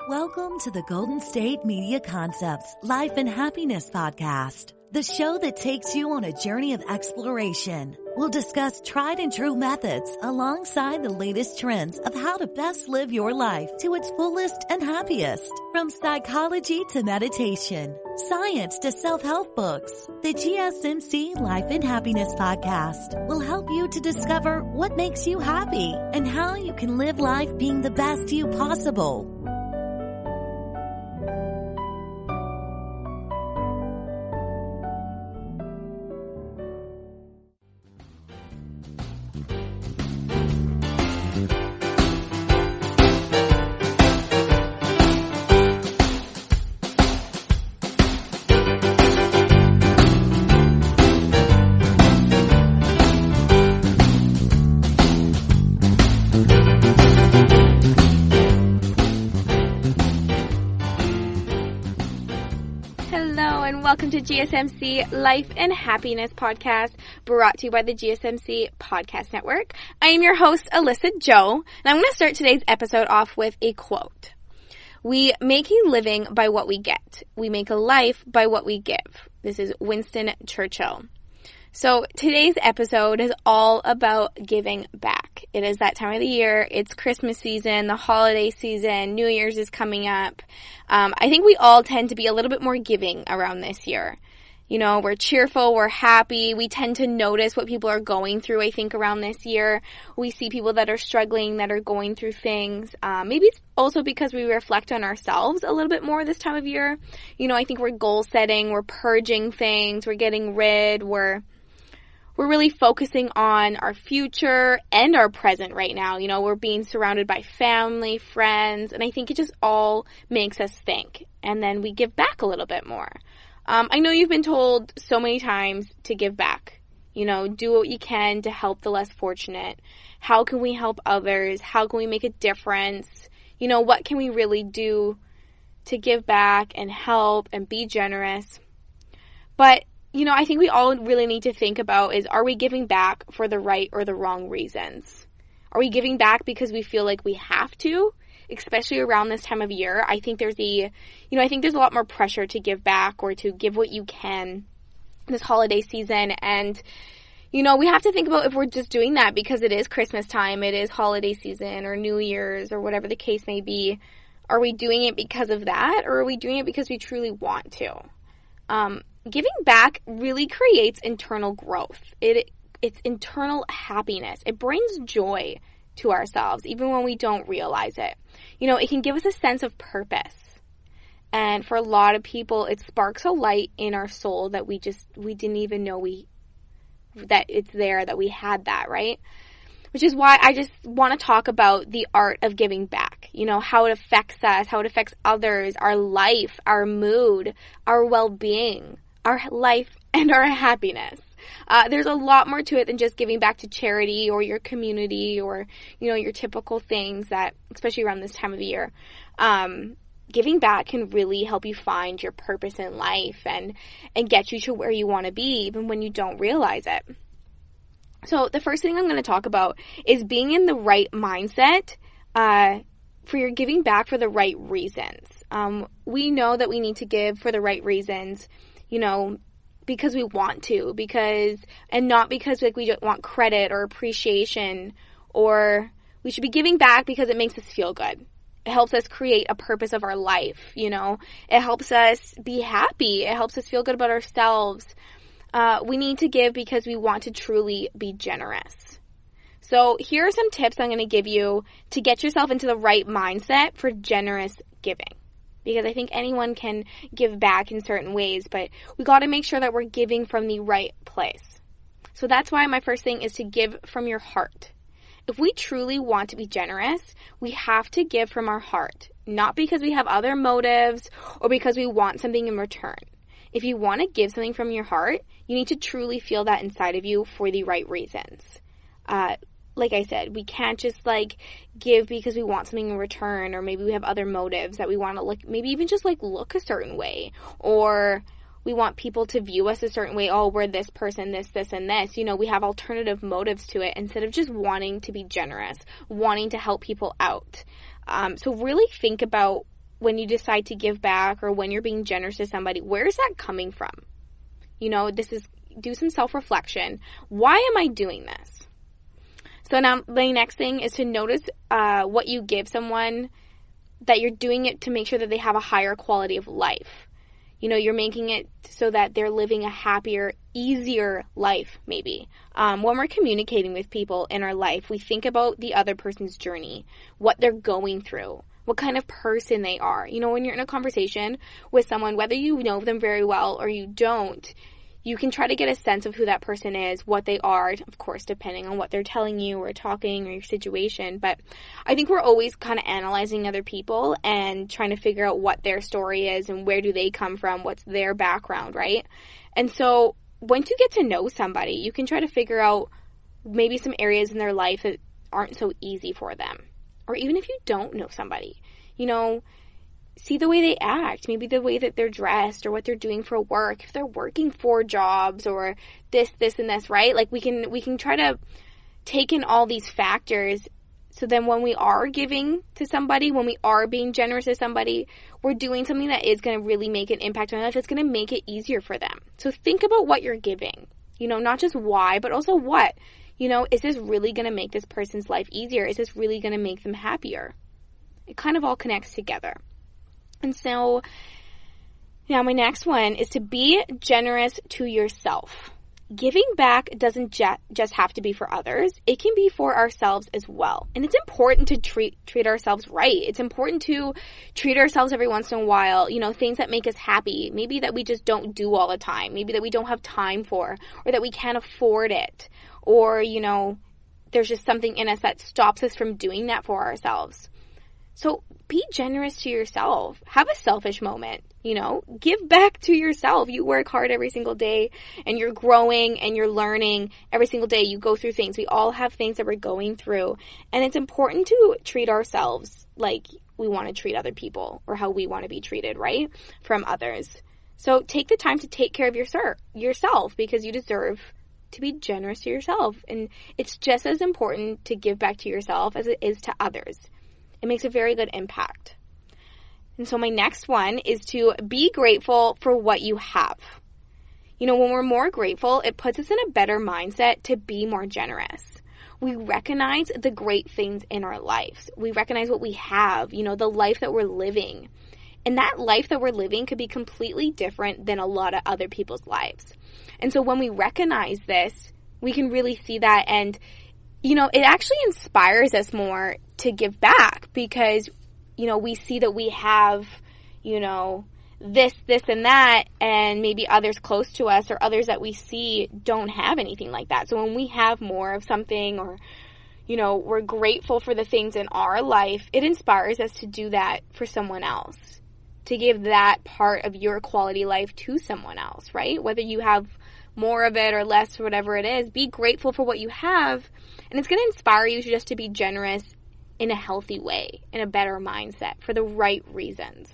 Welcome to the Golden State Media Concepts Life and Happiness Podcast, the show that takes you on a journey of exploration. We'll discuss tried and true methods alongside the latest trends of how to best live your life to its fullest and happiest. From psychology to meditation, science to self-help books, the GSMC Life and Happiness Podcast will help you to discover what makes you happy and how you can live life being the best you possible. Welcome to GSMC Life and Happiness Podcast, brought to you by the GSMC Podcast Network. I am your host, Alyssa Jo, and I'm going to start today's episode off with a quote. We make a living by what we get. We make a life by what we give. This is Winston Churchill. So today's episode is all about giving back. It is that time of the year. It's Christmas season, the holiday season, New Year's is coming up. I think we all tend to be a little bit more giving around this year. You know, we're cheerful, we're happy. We tend to notice what people are going through, I think, around this year. We see people that are struggling, that are going through things. Maybe it's also because we reflect on ourselves a little bit more this time of year. You know, I think we're goal setting, we're purging things, we're getting rid, we're really focusing on our future and our present right now. You know, we're being surrounded by family, friends, and I think it just all makes us think. And then we give back a little bit more. I know you've been told so many times to give back. You know, do what you can to help the less fortunate. How can we help others? How can we make a difference? You know, what can we really do to give back and help and be generous? But you know, I think we all really need to think about is, are we giving back for the right or the wrong reasons? Are we giving back because we feel like we have to, especially around this time of year? I think there's a lot more pressure to give back or to give what you can this holiday season. And, you know, we have to think about if we're just doing that because it is Christmas time, it is holiday season or New Year's or whatever the case may be. Are we doing it because of that, or are we doing it because we truly want to? Giving back really creates internal growth. It's internal happiness. It brings joy to ourselves, even when we don't realize it. You know, it can give us a sense of purpose. And for a lot of people, it sparks a light in our soul that we didn't even know that it's there, that we had that, right? Which is why I just want to talk about the art of giving back. You know, how it affects us, how it affects others, our life, our mood, our well-being, our life, and our happiness. There's a lot more to it than just giving back to charity or your community or, you know, your typical things that, especially around this time of the year. Giving back can really help you find your purpose in life and get you to where you want to be, even when you don't realize it. So the first thing I'm going to talk about is being in the right mindset for your giving back for the right reasons. We know that we need to give for the right reasons, you know, because we want to, and not because like we don't want credit or appreciation, or we should be giving back because it makes us feel good. It helps us create a purpose of our life, you know. It helps us be happy. It helps us feel good about ourselves. We need to give because we want to truly be generous. So here are some tips I'm going to give you to get yourself into the right mindset for generous giving. Because I think anyone can give back in certain ways, but we got to make sure that we're giving from the right place. So that's why my first thing is to give from your heart. If we truly want to be generous, we have to give from our heart, not because we have other motives or because we want something in return. If you want to give something from your heart, you need to truly feel that inside of you for the right reasons. Like I said, we can't just give because we want something in return, or maybe we have other motives that we want to maybe even just look a certain way, or we want people to view us a certain way. Oh, we're this person, this, and this. You know, we have alternative motives to it instead of just wanting to be generous, wanting to help people out. So really think about when you decide to give back or when you're being generous to somebody, where is that coming from? Do some self-reflection. Why am I doing this? So now the next thing is to notice what you give someone, that you're doing it to make sure that they have a higher quality of life. You're making it so that they're living a happier, easier life, maybe. When we're communicating with people in our life, we think about the other person's journey, what they're going through, what kind of person they are. When you're in a conversation with someone, whether you know them very well or you don't, you can try to get a sense of who that person is, what they are, of course, depending on what they're telling you or talking or your situation. But I think we're always kind of analyzing other people and trying to figure out what their story is and where do they come from, what's their background, right? And so once you get to know somebody, you can try to figure out maybe some areas in their life that aren't so easy for them. Or even if you don't know somebody, see the way they act, maybe the way that they're dressed or what they're doing for work, if they're working 4 jobs or this, and this, right? Like we can try to take in all these factors, so then when we are giving to somebody, when we are being generous to somebody, we're doing something that is going to really make an impact on their life. It's going to make it easier for them. So think about what you're giving, not just why, but also what. Is this really going to make this person's life easier? Is this really going to make them happier? It kind of all connects together. And so now my next one is to be generous to yourself. Giving back doesn't just have to be for others. It can be for ourselves as well. And it's important to treat ourselves right. It's important to treat ourselves every once in a while, things that make us happy, maybe that we just don't do all the time, maybe that we don't have time for, or that we can't afford it, or, there's just something in us that stops us from doing that for ourselves. So be generous to yourself. Have a selfish moment, give back to yourself. You work hard every single day and you're growing and you're learning every single day. You go through things. We all have things that we're going through. And it's important to treat ourselves like we want to treat other people or how we want to be treated, right? From others. So take the time to take care of yourself because you deserve to be generous to yourself. And it's just as important to give back to yourself as it is to others. It makes a very good impact. And so my next one is to be grateful for what you have. When we're more grateful, it puts us in a better mindset to be more generous. We recognize the great things in our lives. We recognize what we have, the life that we're living. And that life that we're living could be completely different than a lot of other people's lives. And so when we recognize this, we can really see that, and it actually inspires us more to give back because, we see that we have, this, and that, and maybe others close to us or others that we see don't have anything like that. So when we have more of something or, we're grateful for the things in our life, it inspires us to do that for someone else, to give that part of your quality life to someone else, right? Whether you have more of it or less or whatever it is, be grateful for what you have. And it's going to inspire you just to be generous in a healthy way, in a better mindset, for the right reasons.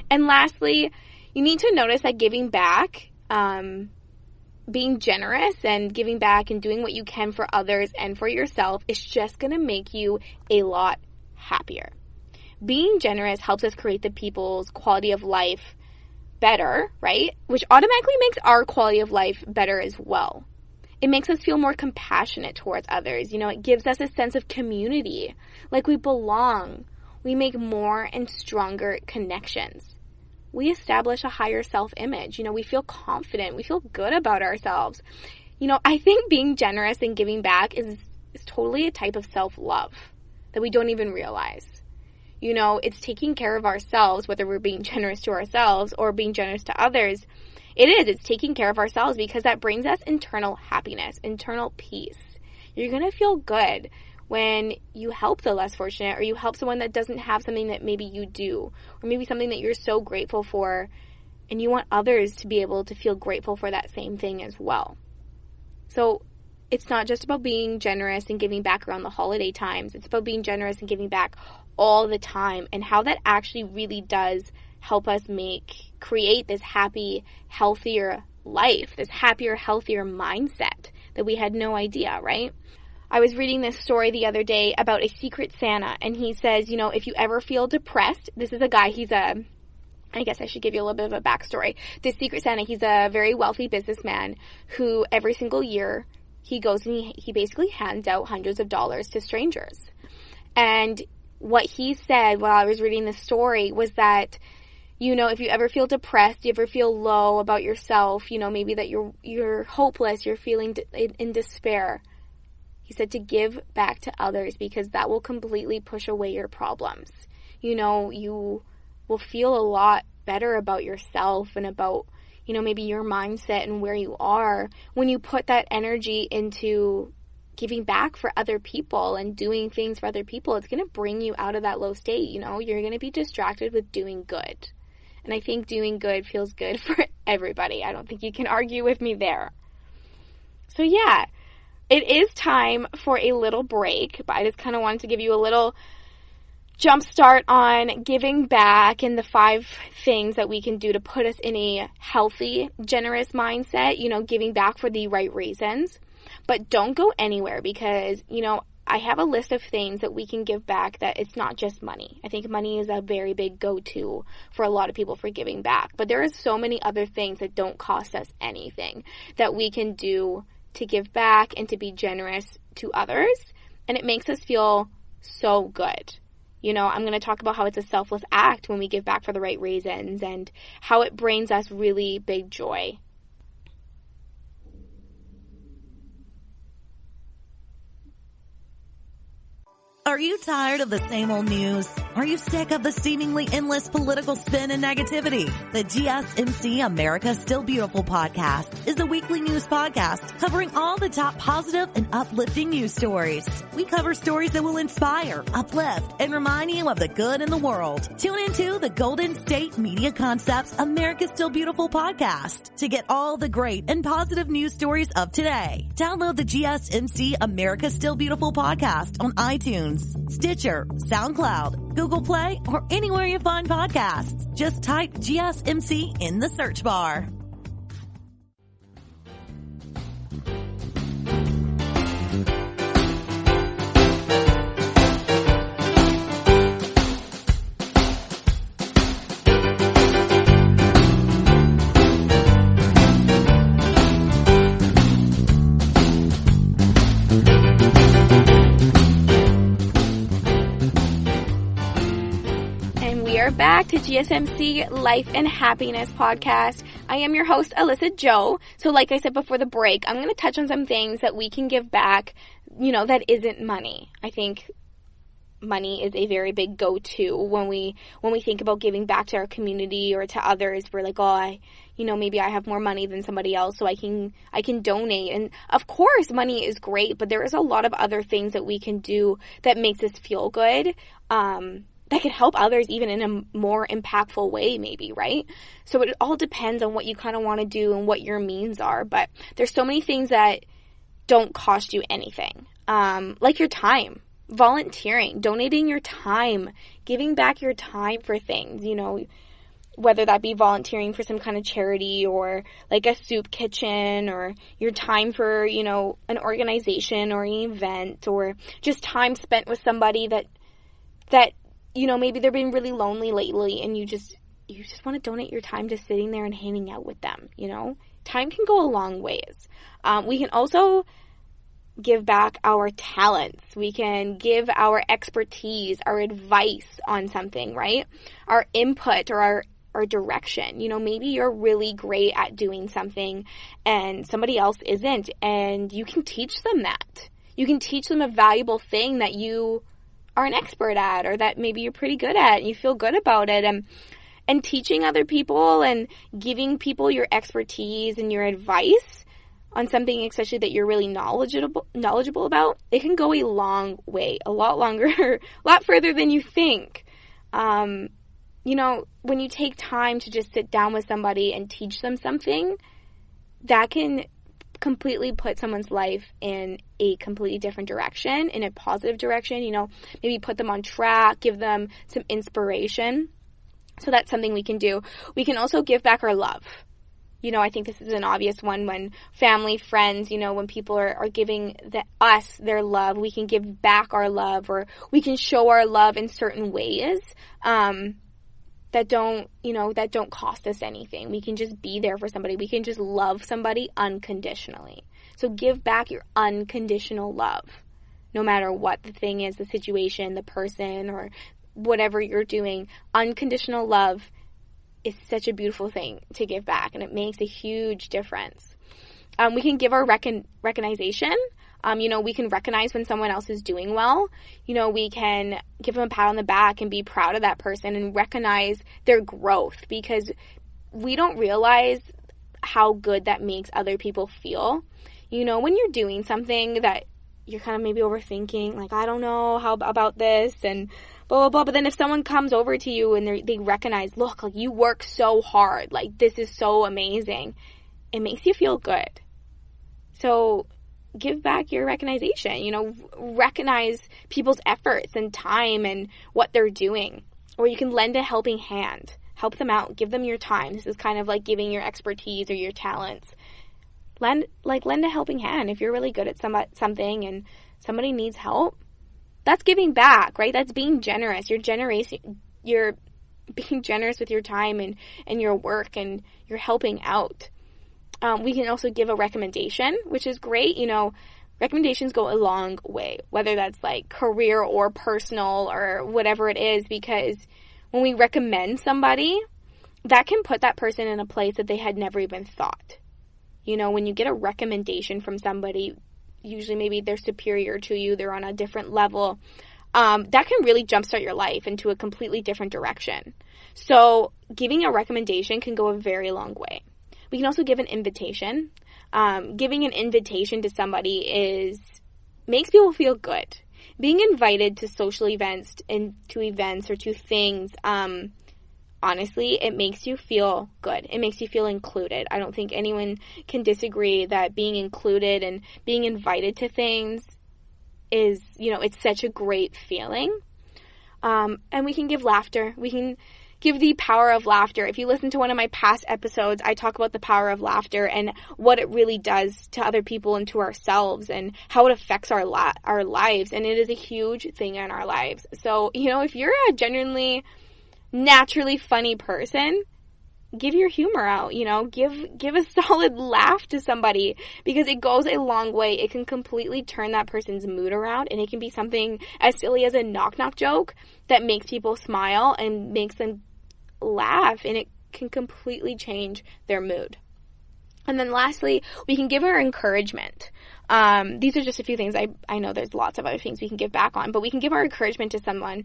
And lastly, you need to notice that giving back, being generous and giving back and doing what you can for others and for yourself is just going to make you a lot happier. Being generous helps us create the people's quality of life better, right? Which automatically makes our quality of life better as well. It makes us feel more compassionate towards others. It gives us a sense of community, like we belong. We make more and stronger connections. We establish a higher self-image. We feel confident. We feel good about ourselves. I think being generous and giving back is totally a type of self-love that we don't even realize. It's taking care of ourselves, whether we're being generous to ourselves or being generous to others. It's taking care of ourselves because that brings us internal happiness, internal peace. You're going to feel good when you help the less fortunate or you help someone that doesn't have something that maybe you do, or maybe something that you're so grateful for, and you want others to be able to feel grateful for that same thing as well. So it's not just about being generous and giving back around the holiday times. It's about being generous and giving back all the time, and how that actually really does help us create this happy, healthier life, this happier, healthier mindset that we had no idea, right? I was reading this story the other day about a secret Santa, and he says, you know, if you ever feel depressed, this is a guy, I guess I should give you a little bit of a backstory. This secret Santa, he's a very wealthy businessman who every single year he goes and he basically hands out hundreds of dollars to strangers. And what he said while I was reading this story was that, you know, if you ever feel depressed, you ever feel low about yourself, you know, maybe that you're hopeless, you're feeling in despair, he said to give back to others, because that will completely push away your problems. You know, you will feel a lot better about yourself and about, you know, maybe your mindset and where you are when you put that energy into giving back for other people and doing things for other people. It's going to bring you out of that low state. You know, you're going to be distracted with doing good. And I think doing good feels good for everybody. I don't think you can argue with me there. So yeah, it is time for a little break, but I just kind of wanted to give you a little jump start on giving back and the 5 things that we can do to put us in a healthy, generous mindset, you know, giving back for the right reasons. But don't go anywhere, because, you know, I have a list of things that we can give back that it's not just money. I think money is a very big go-to for a lot of people for giving back. But there are so many other things that don't cost us anything that we can do to give back and to be generous to others. And it makes us feel so good. You know, I'm going to talk about how it's a selfless act when we give back for the right reasons and how it brings us really big joy. Are you tired of the same old news? Are you sick of the seemingly endless political spin and negativity? The GSMC America's Still Beautiful podcast is a weekly news podcast covering all the top positive and uplifting news stories. We cover stories that will inspire, uplift, and remind you of the good in the world. Tune into the Golden State Media Concepts America's Still Beautiful podcast to get all the great and positive news stories of today. Download the GSMC America's Still Beautiful podcast on iTunes, Stitcher, SoundCloud, Google Play, or anywhere you find podcasts. Just type GSMC in the search bar. Back to GSMC Life and Happiness podcast. I am your host, Alyssa Jo. So like I said before the break, I'm going to touch on some things that we can give back, you know, that isn't money. I think money is a very big go-to when we think about giving back to our community or to others. We're like, maybe I have more money than somebody else, so I can donate. And of course, money is great, but there is a lot of other things that we can do that makes us feel good. That could help others even in a more impactful way, maybe, right? So it all depends on what you kind of want to do and what your means are. But there's so many things that don't cost you anything, like your time, volunteering, donating your time, giving back your time for things, you know, whether that be volunteering for some kind of charity or like a soup kitchen, or your time for, you know, an organization or an event, or just time spent with somebody that you know, maybe they're being really lonely lately and you just want to donate your time to sitting there and hanging out with them, you know? Time can go a long ways. We can also give back our talents. We can give our expertise, our advice on something, right? Our input or our direction. You know, maybe you're really great at doing something and somebody else isn't, and you can teach them that. You can teach them a valuable thing that you are an expert at, or that maybe you're pretty good at and you feel good about it. And teaching other people and giving people your expertise and your advice on something especially that you're really knowledgeable about, it can go a long way, a lot longer, a lot further than you think. You know, when you take time to just sit down with somebody and teach them something, that can completely put someone's life in a completely different direction, in a positive direction, you know, maybe put them on track, give them some inspiration. So that's something we can do. We can also give back our love. I think this is an obvious one when family, friends, when people are giving us their love, we can give back our love, or we can show our love in certain ways that don't cost us anything. We can just be there for somebody. We can just love somebody unconditionally. So give back your unconditional love, no matter what the thing is, the situation, the person, or whatever you're doing. Unconditional love is such a beautiful thing to give back, and it makes a huge difference. We can give our recognition. We can recognize when someone else is doing well. We can give them a pat on the back and be proud of that person and recognize their growth, because we don't realize how good that makes other people feel. When you're doing something that you're kind of maybe overthinking, like, I don't know how about this and blah, blah, blah. But then if someone comes over to you and they recognize, look, like, you work so hard, like, this is so amazing, it makes you feel good. So give back your recognition, recognize people's efforts and time and what they're doing. Or you can lend a helping hand, help them out, give them your time. This is kind of like giving your expertise or your talents. Lend a helping hand. If you're really good at something and somebody needs help, that's giving back, right? That's being generous. You're being generous with your time and your work, and you're helping out. We can also give a recommendation, which is great. Recommendations go a long way, whether that's like career or personal or whatever it is, because when we recommend somebody, that can put that person in a place that they had never even thought. When you get a recommendation from somebody, usually maybe they're superior to you, they're on a different level, that can really jumpstart your life into a completely different direction. So giving a recommendation can go a very long way. We can also give an invitation. Giving an invitation to somebody makes people feel good. Being invited to social events and to events or to things, honestly, it makes you feel good. It makes you feel included. I don't think anyone can disagree that being included and being invited to things is, it's such a great feeling. And we can give laughter. We can give the power of laughter. If you listen to one of my past episodes, I talk about the power of laughter and what it really does to other people and to ourselves and how it affects our lives. And it is a huge thing in our lives. So, if you're a genuinely naturally funny person, give your humor out, give a solid laugh to somebody, because it goes a long way. It can completely turn that person's mood around, and it can be something as silly as a knock-knock joke that makes people smile and makes them laugh, and it can completely change their mood. And then lastly, we can give our encouragement. These are just a few things. I know there's lots of other things we can give back on, but we can give our encouragement to someone.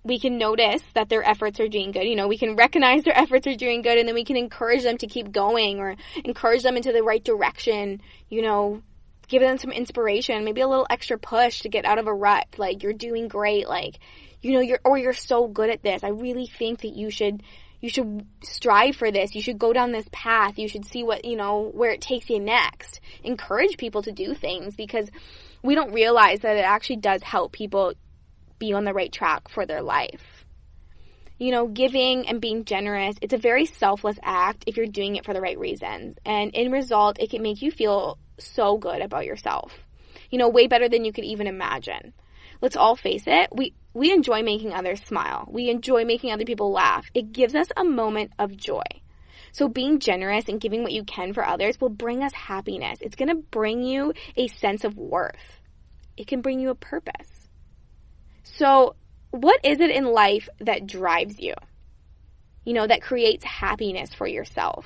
We can notice that their efforts are doing good. We can recognize their efforts are doing good, and then we can encourage them to keep going or encourage them into the right direction, give them some inspiration, maybe a little extra push to get out of a rut. Like, you're doing great. Like, you're so good at this. I really think that you should strive for this. You should go down this path. You should see what, where it takes you next. Encourage people to do things, because we don't realize that it actually does help people be on the right track for their life. Giving and being generous, it's a very selfless act if you're doing it for the right reasons. And in result, it can make you feel so good about yourself. Way better than you could even imagine. Let's all face it, we enjoy making others smile. We enjoy making other people laugh. It gives us a moment of joy. So being generous and giving what you can for others will bring us happiness. It's going to bring you a sense of worth. It can bring you a purpose. So what is it in life that drives you? That creates happiness for yourself?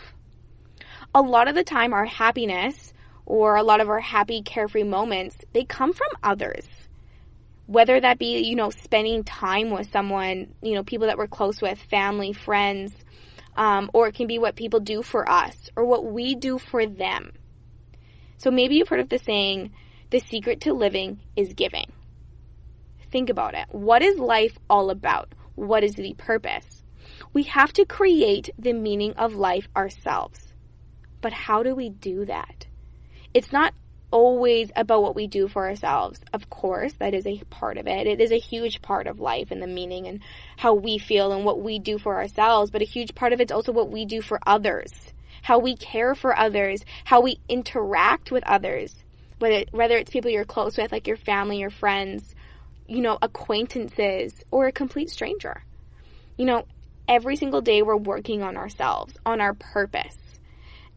A lot of the time, our happiness or a lot of our happy, carefree moments, they come from others. Whether that be, spending time with someone, people that we're close with, family, friends, or it can be what people do for us or what we do for them. So maybe you've heard of the saying, the secret to living is giving. Think about it. What is life all about? What is the purpose? We have to create the meaning of life ourselves. But how do we do that? It's not always about what we do for ourselves. Of course, that is a part of it. It is a huge part of life and the meaning and how we feel and what we do for ourselves. But a huge part of it's also what we do for others, how we care for others, how we interact with others, whether it's people you're close with, like your family, your friends, acquaintances, or a complete stranger. Every single day we're working on ourselves, on our purpose.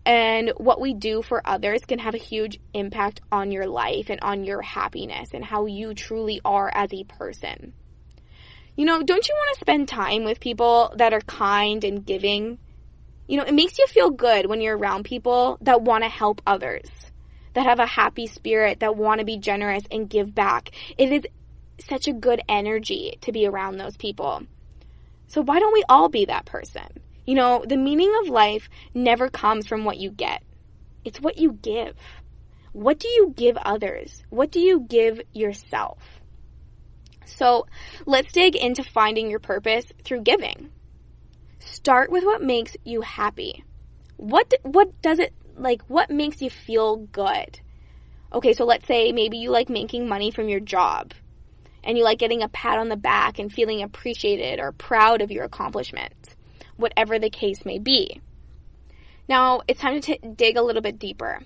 And what we do for others can have a huge impact on your life and on your happiness and how you truly are as a person. Don't you want to spend time with people that are kind and giving? It makes you feel good when you're around people that want to help others, that have a happy spirit, that want to be generous and give back. It is such a good energy to be around those people. So why don't we all be that person? The meaning of life never comes from what you get. It's what you give. What do you give others? What do you give yourself? So let's dig into finding your purpose through giving. Start with what makes you happy. What makes you feel good? Okay, so let's say maybe you like making money from your job and you like getting a pat on the back and feeling appreciated or proud of your accomplishments, whatever the case may be. Now, it's time to dig a little bit deeper.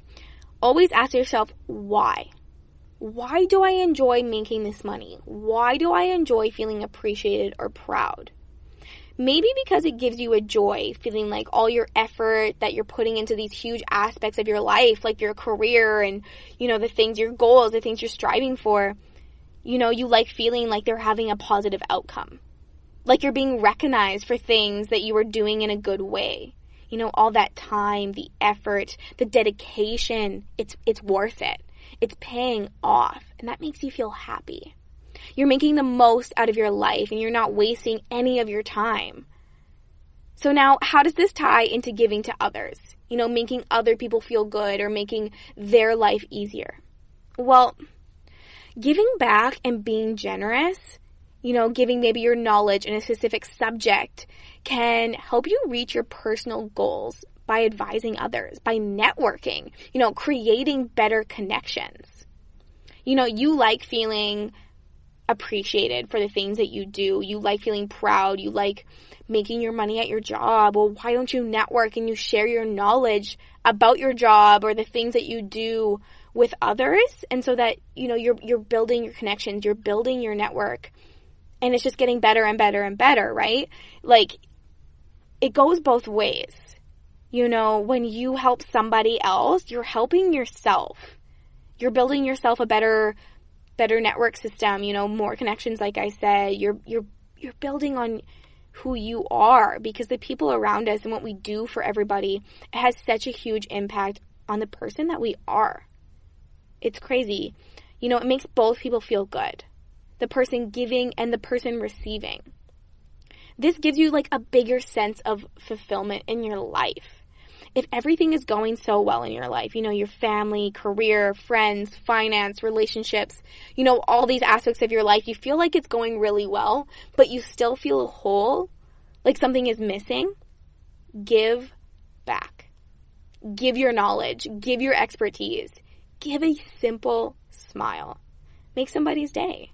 Always ask yourself, why? Why do I enjoy making this money? Why do I enjoy feeling appreciated or proud? Maybe because it gives you a joy, feeling like all your effort that you're putting into these huge aspects of your life, like your career and, the things, your goals, the things you're striving for, you like feeling like they're having a positive outcome. Like you're being recognized for things that you were doing in a good way. All that time, the effort, the dedication, it's worth it. It's paying off, and that makes you feel happy. You're making the most out of your life, and you're not wasting any of your time. So now, how does this tie into giving to others? Making other people feel good or making their life easier? Well, giving back and being generous, giving maybe your knowledge in a specific subject can help you reach your personal goals by advising others, by networking, creating better connections. You like feeling appreciated for the things that you do. You like feeling proud. You like making your money at your job. Well, why don't you network and you share your knowledge about your job or the things that you do with others? And so that, you're building your connections, you're building your network, and it's just getting better and better and better, right? Like, it goes both ways. When you help somebody else, you're helping yourself. You're building yourself a better network system, more connections, like I said. You're building on who you are, because the people around us and what we do for everybody has such a huge impact on the person that we are. It's crazy. It makes both people feel good. The person giving and the person receiving. This gives you like a bigger sense of fulfillment in your life. If everything is going so well in your life, your family, career, friends, finance, relationships, all these aspects of your life, you feel like it's going really well, but you still feel whole, like something is missing, give back. Give your knowledge. Give your expertise. Give a simple smile. Make somebody's day.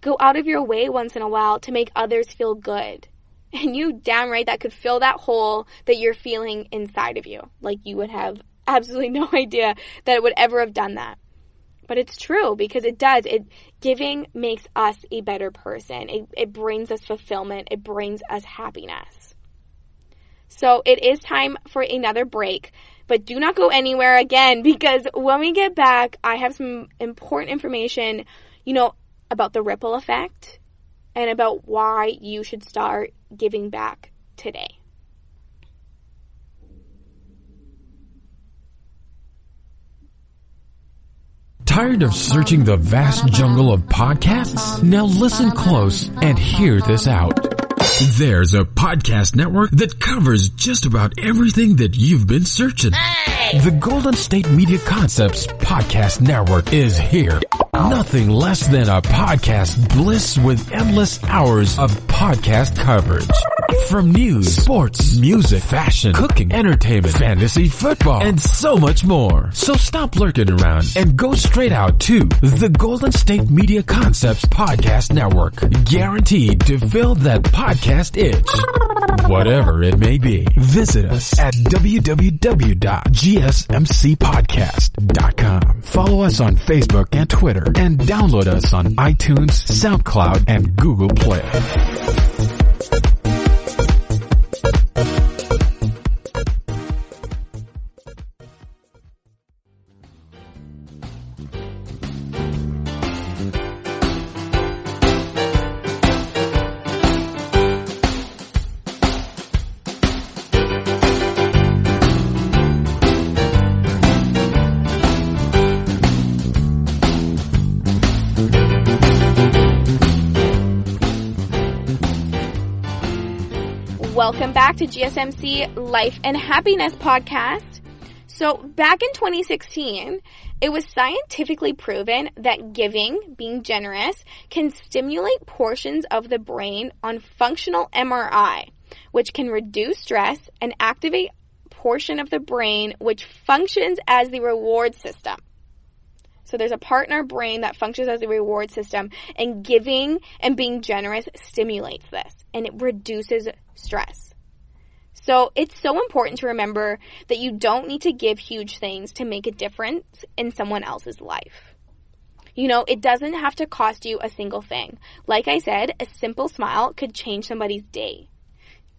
Go out of your way once in a while to make others feel good. And you damn right that could fill that hole that you're feeling inside of you. Like you would have absolutely no idea that it would ever have done that. But it's true, because it does. Giving makes us a better person. It brings us fulfillment. It brings us happiness. So it is time for another break. But do not go anywhere again, because when we get back, I have some important information, about the ripple effect and about why you should start giving back today. Tired of searching the vast jungle of podcasts? Now listen close and hear this out. There's a podcast network that covers just about everything that you've been searching. Hey! The Golden State Media Concepts Podcast Network is here. Nothing less than a podcast bliss with endless hours of podcast coverage. From news, sports, music, fashion, cooking, entertainment, fantasy, football, and so much more. So stop lurking around and go straight out to the Golden State Media Concepts Podcast Network. Guaranteed to fill that podcast itch. Whatever it may be. Visit us at www.gsmcpodcast.com. Follow us on Facebook and Twitter, and download us on iTunes, SoundCloud, and Google Play. Welcome back to GSMC Life and Happiness Podcast. So back in 2016, it was scientifically proven that giving, being generous, can stimulate portions of the brain on functional MRI, which can reduce stress and activate a portion of the brain which functions as the reward system. So there's a part in our brain that functions as a reward system, and giving and being generous stimulates this, and it reduces stress. So it's so important to remember that you don't need to give huge things to make a difference in someone else's life. You know, it doesn't have to cost you a single thing. Like I said, a simple smile could change somebody's day.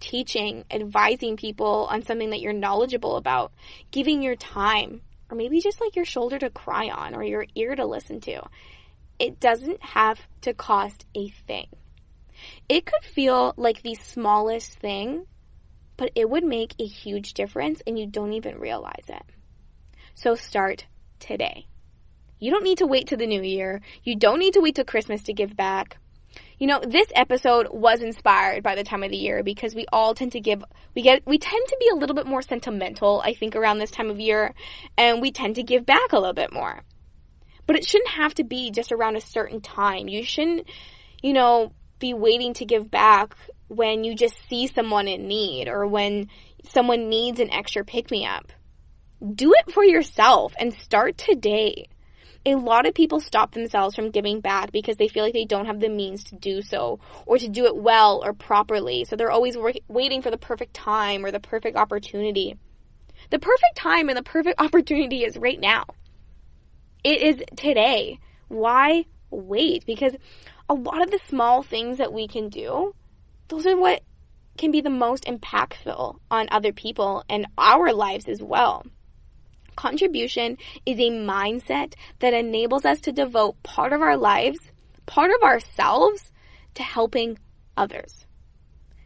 Teaching, advising people on something that you're knowledgeable about, giving your time, or maybe just like your shoulder to cry on or your ear to listen to. It doesn't have to cost a thing. It could feel like the smallest thing, but it would make a huge difference and you don't even realize it. So start today. You don't need to wait till the new year. You don't need to wait till Christmas to give back. You know, this episode was inspired by the time of the year because we all tend to we tend to be a little bit more sentimental, I think, around this time of year, and we tend to give back a little bit more. But it shouldn't have to be just around a certain time. You shouldn't, be waiting to give back when you just see someone in need or when someone needs an extra pick-me-up. Do it for yourself and start today. A lot of people stop themselves from giving back because they feel like they don't have the means to do so or to do it well or properly. So they're always waiting for the perfect time or the perfect opportunity. The perfect time and the perfect opportunity is right now. It is today. Why wait? Because a lot of the small things that we can do, those are what can be the most impactful on other people and our lives as well. Contribution is a mindset that enables us to devote part of our lives, part of ourselves, to helping others.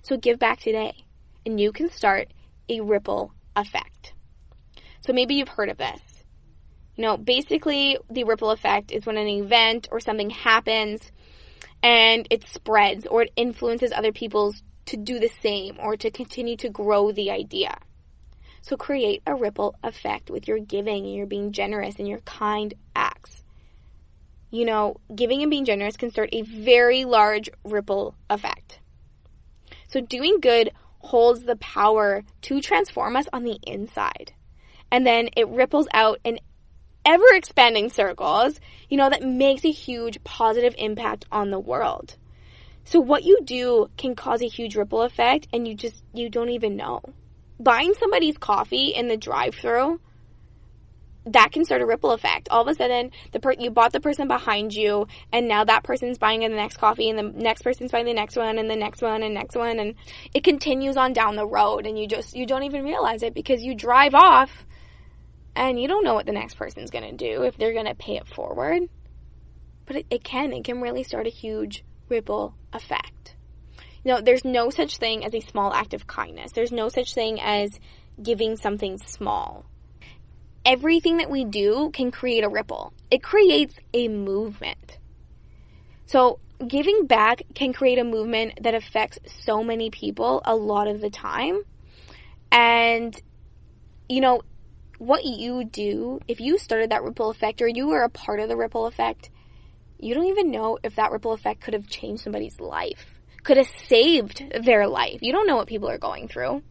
So give back today, and you can start a ripple effect. So maybe you've heard of this. Basically, the ripple effect is when an event or something happens and it spreads or it influences other people to do the same or to continue to grow the idea. So create a ripple effect with your giving and your being generous and your kind acts. Giving and being generous can start a very large ripple effect. So doing good holds the power to transform us on the inside. And then it ripples out in ever-expanding circles, that makes a huge positive impact on the world. So what you do can cause a huge ripple effect and you don't even know. Buying somebody's coffee in the drive-thru, that can start a ripple effect. All of a sudden, you bought the person behind you, and now that person's buying the next coffee, and the next person's buying the next one, and the next one, and next one, and it continues on down the road, and you don't even realize it because you drive off, and you don't know what the next person's going to do, if they're going to pay it forward. But it can really start a huge ripple effect. There's no such thing as a small act of kindness. There's no such thing as giving something small. Everything that we do can create a ripple. It creates a movement. So giving back can create a movement that affects so many people a lot of the time. And, what you do, if you started that ripple effect or you were a part of the ripple effect, you don't even know if that ripple effect could have changed somebody's life, could have saved their life. You don't know what people are going through.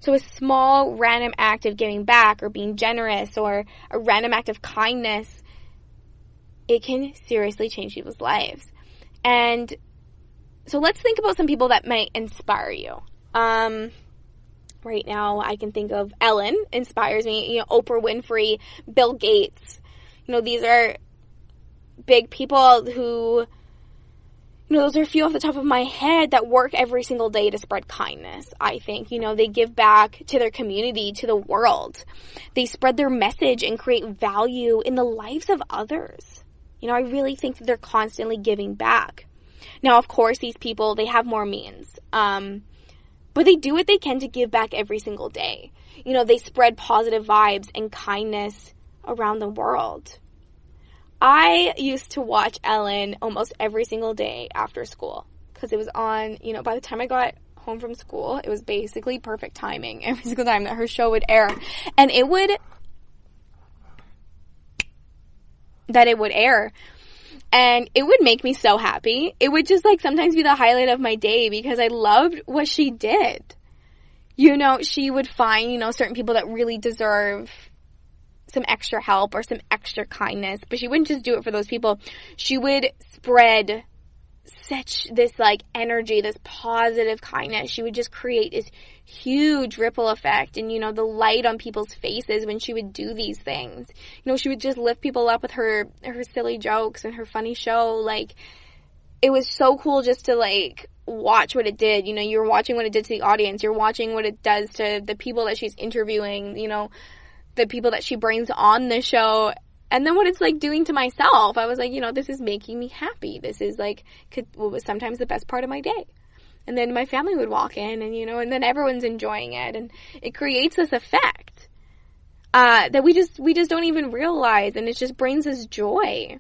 So a small random act of giving back or being generous or a random act of kindness, it can seriously change people's lives. And so let's think about some people that might inspire you. Right now, I can think of Ellen inspires me, Oprah Winfrey, Bill Gates. These are big people who, those are a few off the top of my head that work every single day to spread kindness, I think. They give back to their community, to the world. They spread their message and create value in the lives of others. I really think that they're constantly giving back. Now, of course, these people, they have more means. But they do what they can to give back every single day. They spread positive vibes and kindness around the world. I used to watch Ellen almost every single day after school because it was on, by the time I got home from school, it was basically perfect timing every single time that her show would air. And it would air. And it would make me so happy. It would just sometimes be the highlight of my day because I loved what she did. She would find, certain people that really deserve some extra help or some extra kindness, but she wouldn't just do it for those people. She would spread such this energy, this positive kindness. She would just create this huge ripple effect and, the light on people's faces when she would do these things. She would just lift people up with her silly jokes and her funny show. It was so cool just to watch what it did. You're watching what it did to the audience. You're watching what it does to the people that she's interviewing, the people that she brings on the show. And then what it's doing to myself, I was this is making me happy. This is what was sometimes the best part of my day. And then my family would walk in and, and then everyone's enjoying it. And it creates this effect, that we just don't even realize. And it just brings us joy.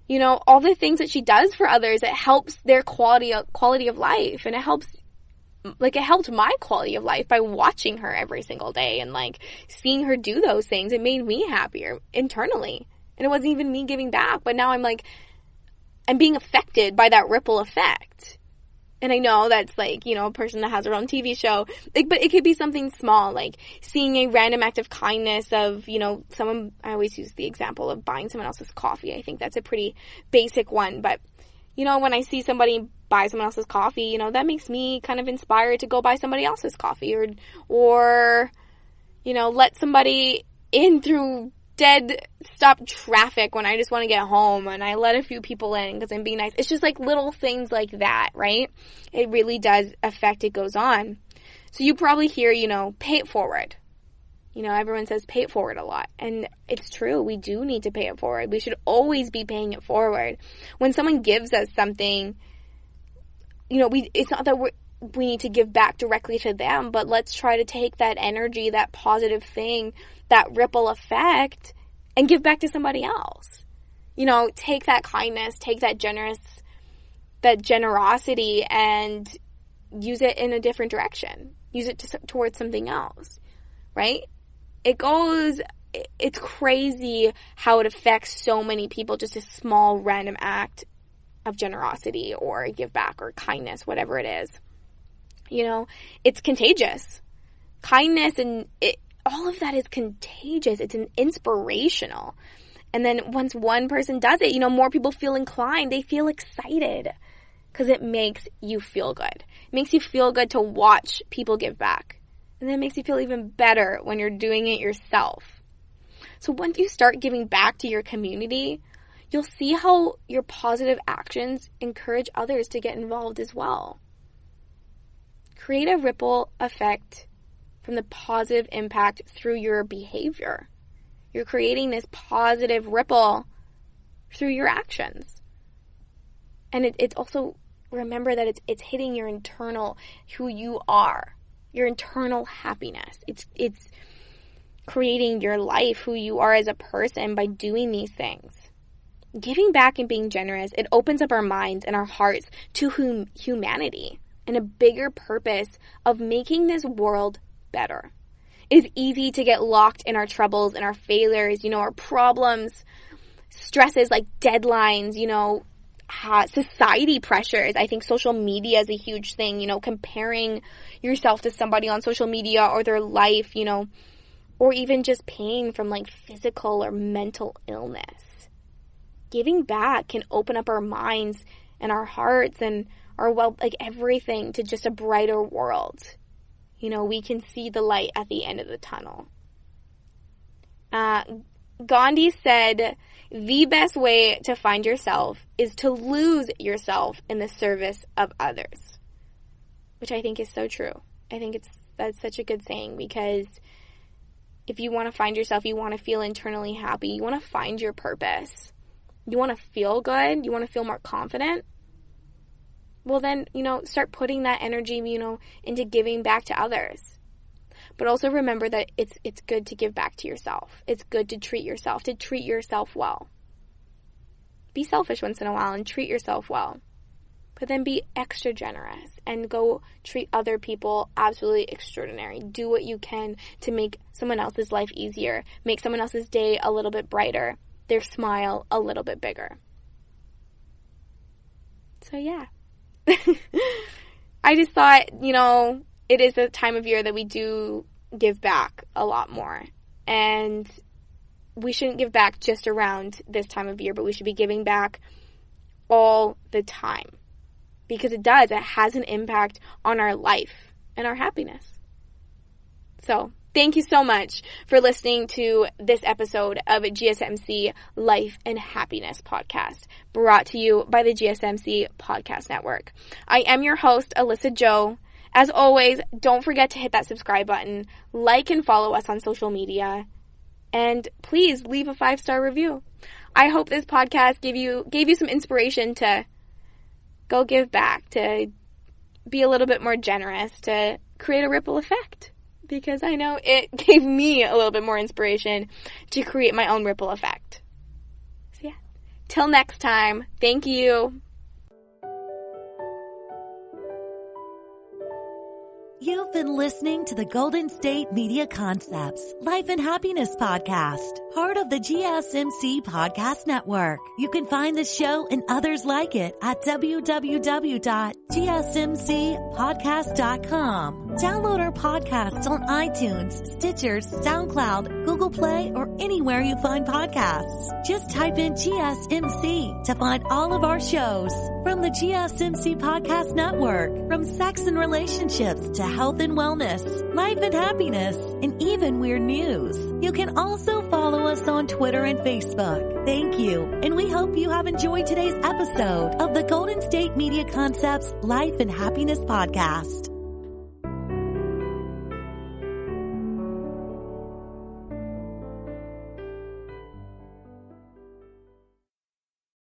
All the things that she does for others, it helps their quality of life. And it helps, it helped my quality of life by watching her every single day and seeing her do those things. It made me happier internally. And it wasn't even me giving back, but now I'm being affected by that ripple effect. And I know that's a person that has her own TV show, but it could be something small, seeing a random act of kindness of, someone, I always use the example of buying someone else's coffee. I think that's a pretty basic one, but when I see somebody buy someone else's coffee, that makes me kind of inspired to go buy somebody else's coffee or let somebody in through dead stop traffic when I just want to get home and I let a few people in because I'm being nice. It's just little things like that, right? It really does affect, it goes on. So you probably hear, pay it forward. Everyone says pay it forward a lot. And it's true. We do need to pay it forward. We should always be paying it forward. When someone gives us something, it's not that we need to give back directly to them, but let's try to take that energy, that positive thing, that ripple effect, and give back to somebody else. Take that kindness, take that generosity and use it in a different direction. Use it towards something else, right? It's crazy how it affects so many people, just a small random act of generosity or give back or kindness, whatever it is. It's contagious. Kindness and all of that is contagious. It's an inspirational. And then once one person does it, more people feel inclined. They feel excited because it makes you feel good. It makes you feel good to watch people give back. And then it makes you feel even better when you're doing it yourself. So once you start giving back to your community, you'll see how your positive actions encourage others to get involved as well. Create a ripple effect from the positive impact through your behavior. You're creating this positive ripple through your actions. And it's also, remember that it's hitting your internal, who you are, your internal happiness. It's creating your life, who you are as a person by doing these things. Giving back and being generous, it opens up our minds and our hearts to humanity and a bigger purpose of making this world better. It is easy to get locked in our troubles and our failures, our problems. stresses like deadlines, society pressures. I think social media is a huge thing, comparing yourself to somebody on social media or their life, or even just pain from like physical or mental illness. Giving back can open up our minds and our hearts and our everything to just a brighter world. We can see the light at the end of the tunnel. Gandhi said, the best way to find yourself is to lose yourself in the service of others. Which I think is so true. I think that's such a good saying, because if you want to find yourself, you want to feel internally happy, you want to find your purpose, you want to feel good, you want to feel more confident, well then, start putting that energy, into giving back to others. But also remember that it's good to give back to yourself. It's good to treat yourself well. Be selfish once in a while and treat yourself well. But then be extra generous and go treat other people absolutely extraordinary. Do what you can to make someone else's life easier, make someone else's day a little bit brighter, their smile a little bit bigger. So yeah. I just thought, it is a time of year that we do give back a lot more. And we shouldn't give back just around this time of year, but we should be giving back all the time. Because it has an impact on our life and our happiness. So, thank you so much for listening to this episode of GSMC Life and Happiness Podcast, brought to you by the GSMC Podcast Network. I am your host, Alyssa Jo. As always, don't forget to hit that subscribe button, like and follow us on social media, and please leave a 5-star review. I hope this podcast gave you some inspiration to go give back, to be a little bit more generous, to create a ripple effect. Because I know it gave me a little bit more inspiration to create my own ripple effect. So yeah, till next time, thank you. You've been listening to the Golden State Media Concepts Life and Happiness Podcast, part of the GSMC Podcast Network. You can find the show and others like it at www.gsmcpodcast.com. Download our podcasts on iTunes, Stitcher, SoundCloud, Google Play, or anywhere you find podcasts. Just type in GSMC to find all of our shows from the GSMC Podcast Network, from sex and relationships to health and wellness, life and happiness, and even weird news. You can also follow us on Twitter and Facebook. Thank you, and we hope you have enjoyed today's episode of the Golden State Media Concepts Life and Happiness Podcast.